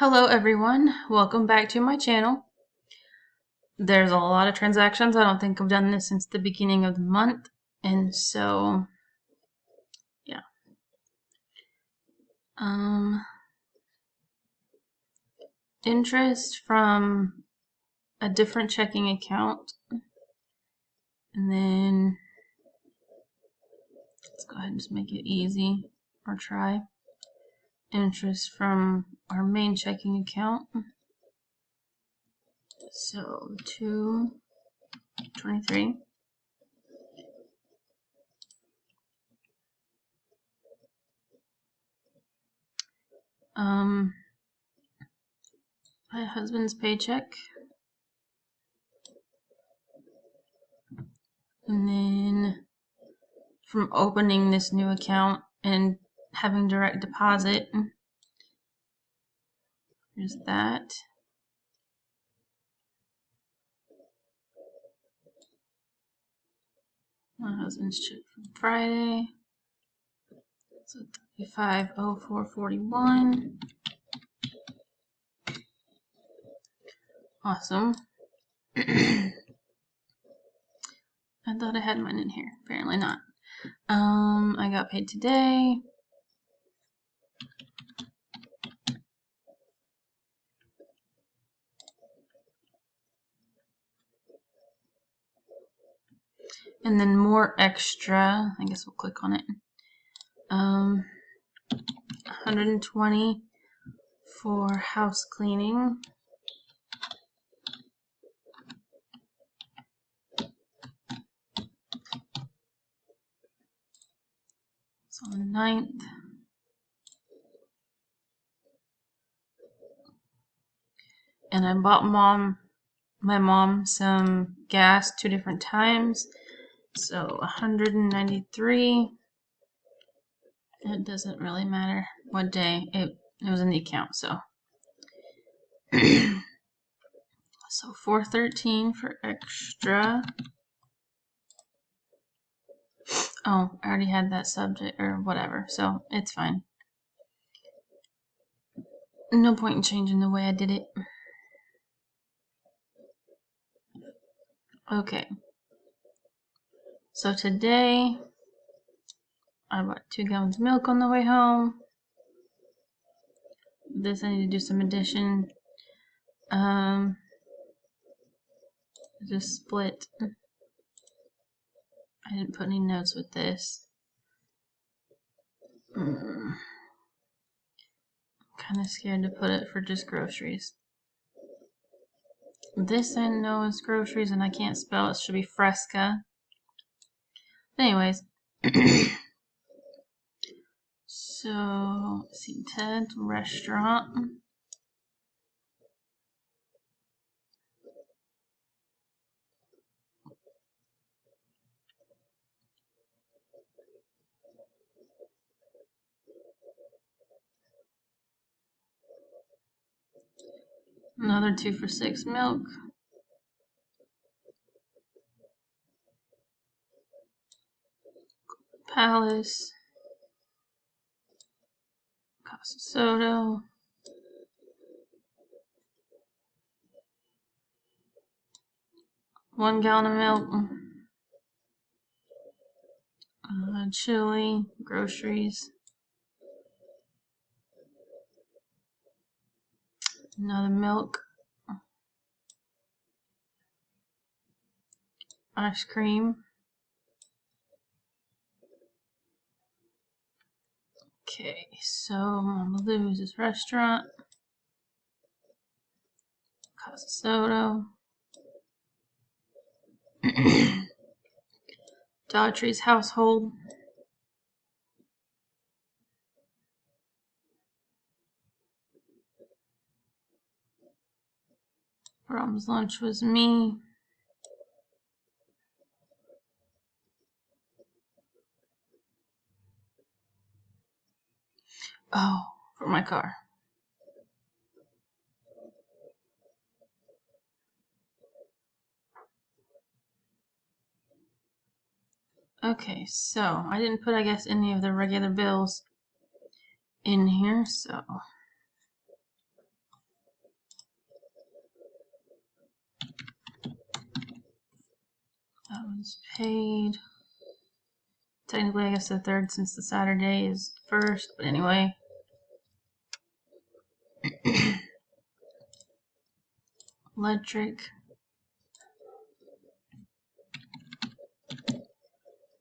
Hello everyone, welcome back to my channel. There's a lot of transactions. I don't think I've done this since the beginning of the month, and so yeah. Interest from a different checking account, and then let's go ahead and just make it easy, or try. Interest from our main checking account. So 223. My husband's paycheck, and then from opening this new account and having direct deposit, there's that. My husband's check from Friday, so 350441. Awesome. I thought I had mine in here. Apparently not. I got paid today. And then more extra. I guess we'll click on it. 120 for house cleaning. It's on the 9th. And I bought my mom some gas 2 different times. So 193. It doesn't really matter what day it was in the account, so. So 413 for extra. Oh, I already had that subject or whatever, so it's fine. No point in changing the way I did it. Okay. So today, I bought 2 gallons of milk on the way home. This I need to do some addition. Just split. I didn't put any notes with this. I'm kind of scared to put it for just groceries. This I know is groceries and I can't spell. It should be Fresca. Anyways. So, let's see, Ted restaurant. Another 2 for $6 milk. Palace. Casa Soto. One gallon of milk. Chili. Groceries. Another milk. Ice cream. Okay, so Mama Lou's restaurant. Casa Soto. Daughtry's household. Brahm's lunch was me. Oh, for my car. Okay, so I didn't put, I guess, any of the regular bills in here, so That was paid. Technically, I guess the 3rd, since the Saturday is 1st, but anyway. Electric.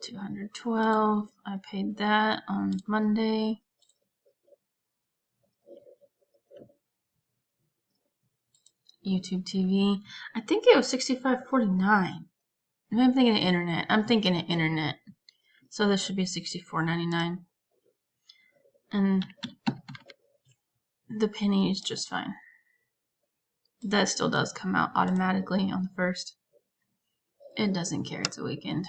$212. I paid that on Monday. YouTube TV. I think it was $65.49. Maybe I'm thinking of internet. I'm thinking of internet. So this should be $64.99. And the penny is just fine. That still does come out automatically on the 1st. It doesn't care, it's a weekend.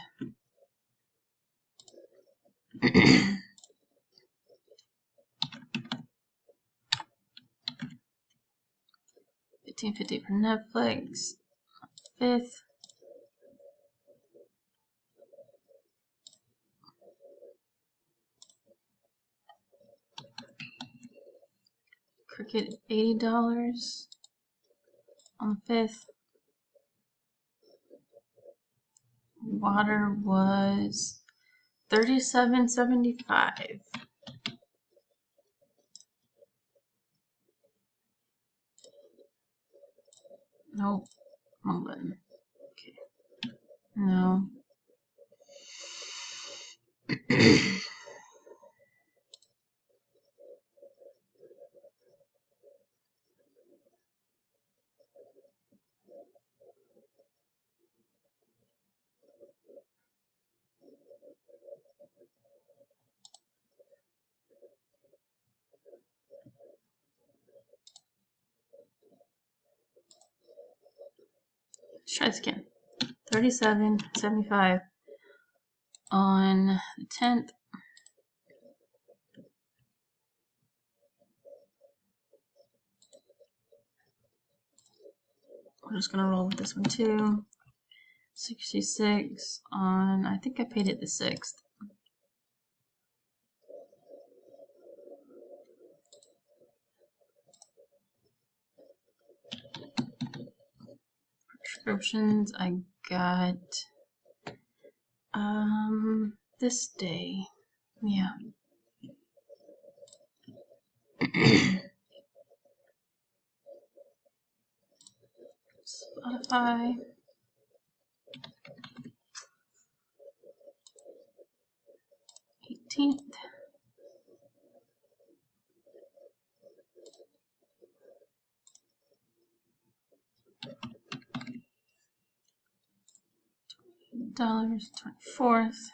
$15.50 for Netflix. 5th. Cricket $80 on the 5th. Water was $37.75. Nope. Wrong button. Okay. No. Let's try this again. $37.75 on the 10th. We're just gonna roll with this one too. 66 on, I think I paid it the 6th. Prescriptions, I got this day. Yeah. Spotify. $18th. $24th.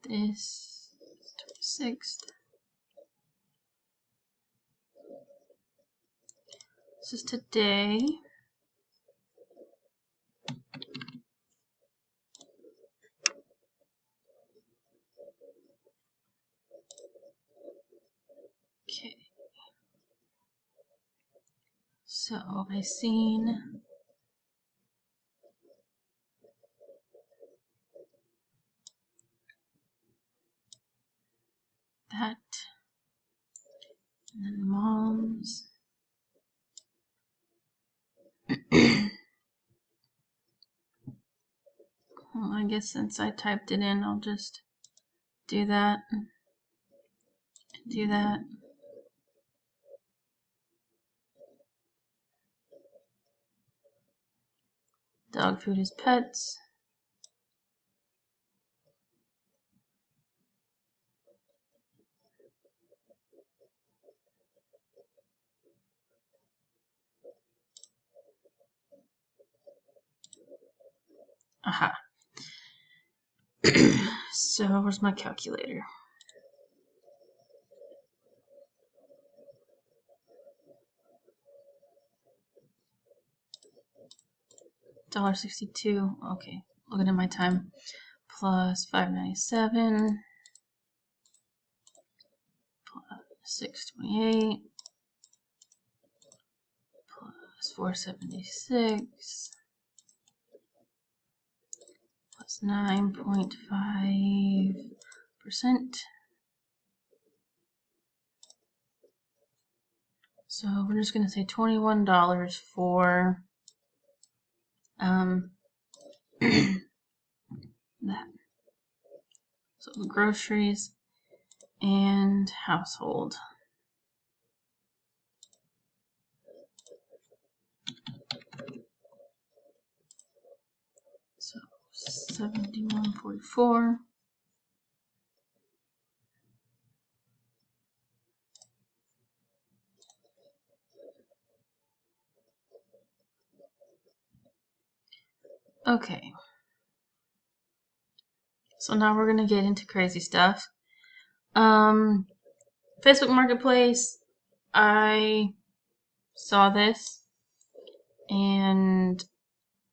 This 26th. This is today. Okay. So I seen that, and then mom's. Well, I guess since I typed it in, I'll just do that. Do that. Dog food is pets. Aha. So where's my calculator? $1.62. Okay, looking at my time. Plus $5.97. Plus $6.28. Plus $4.76. Plus plus 9.5%. So we're just going to say $21 for that. So groceries and household. So $71.44. Okay. So now we're gonna get into crazy stuff. Facebook Marketplace, I saw this and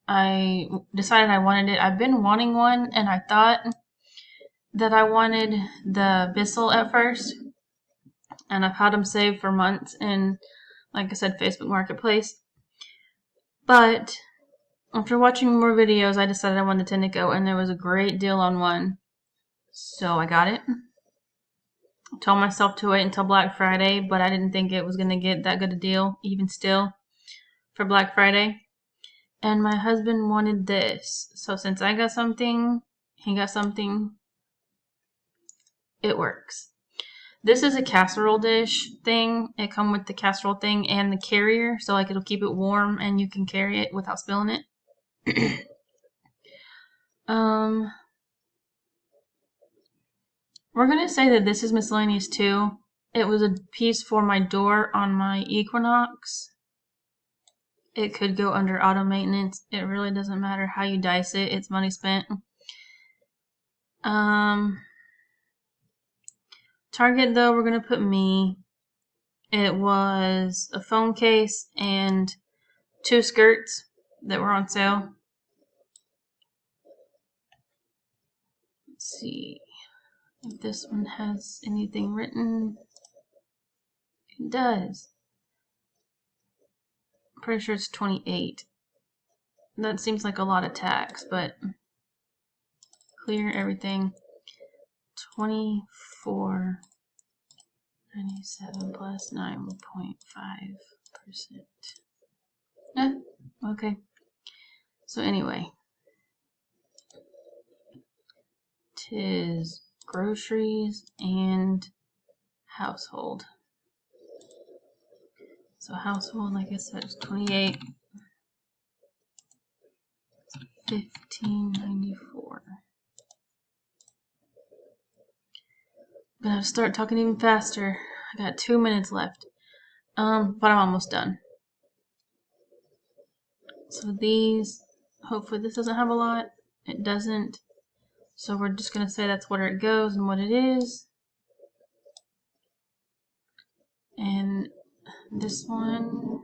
I decided I wanted it. I've been wanting one, and I thought that I wanted the Bissell at first, and I've had them saved for months in, like I said, Facebook Marketplace. But after watching more videos, I decided I wanted the Tenneco, and there was a great deal on one, so I got it. I told myself to wait until Black Friday, but I didn't think it was going to get that good a deal, even still, for Black Friday. And my husband wanted this, so since I got something, he got something, it works. This is a casserole dish thing. It comes with the casserole thing and the carrier, so like it'll keep it warm and you can carry it without spilling it. We're gonna say that this is miscellaneous too. It was a piece for my door on my Equinox. It could go under auto maintenance. It really doesn't matter how you dice it. It's money spent. Target though, we're gonna put me. It was a phone case and 2 skirts that were on sale. Let's see if this one has anything written. It does. I'm pretty sure it's 28. That seems like a lot of tax, but clear everything. 24.97 plus 9.5%. Okay. So anyway, 'tis groceries and household. So household, like I said, is 28. 15.94. I'm gonna start talking even faster. I got 2 minutes left. But I'm almost done. So these, hopefully this doesn't have a lot. It doesn't. So we're just gonna say that's where it goes and what it is. And this one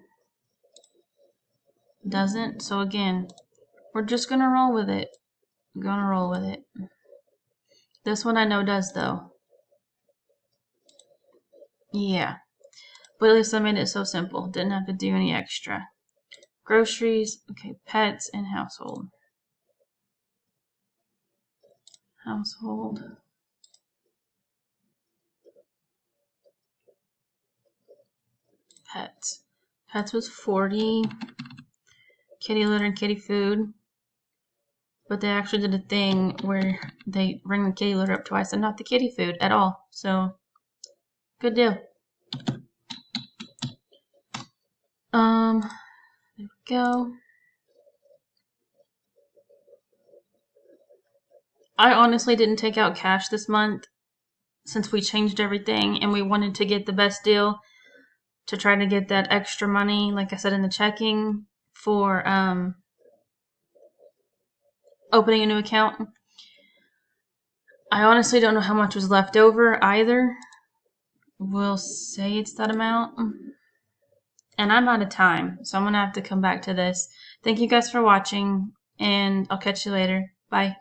doesn't. So again, we're just gonna roll with it. This one I know does though. Yeah. But at least I made it so simple. Didn't have to do any extra. Groceries, okay, pets and household. Household. Pets. Pets was 40. Kitty litter and kitty food. But they actually did a thing where they bring the kitty litter up twice and not the kitty food at all. So, good deal. There we go. I honestly didn't take out cash this month since we changed everything and we wanted to get the best deal to try to get that extra money, like I said, in the checking for opening a new account. I honestly don't know how much was left over either. We'll say it's that amount. And I'm out of time, so I'm going to have to come back to this. Thank you guys for watching, and I'll catch you later. Bye.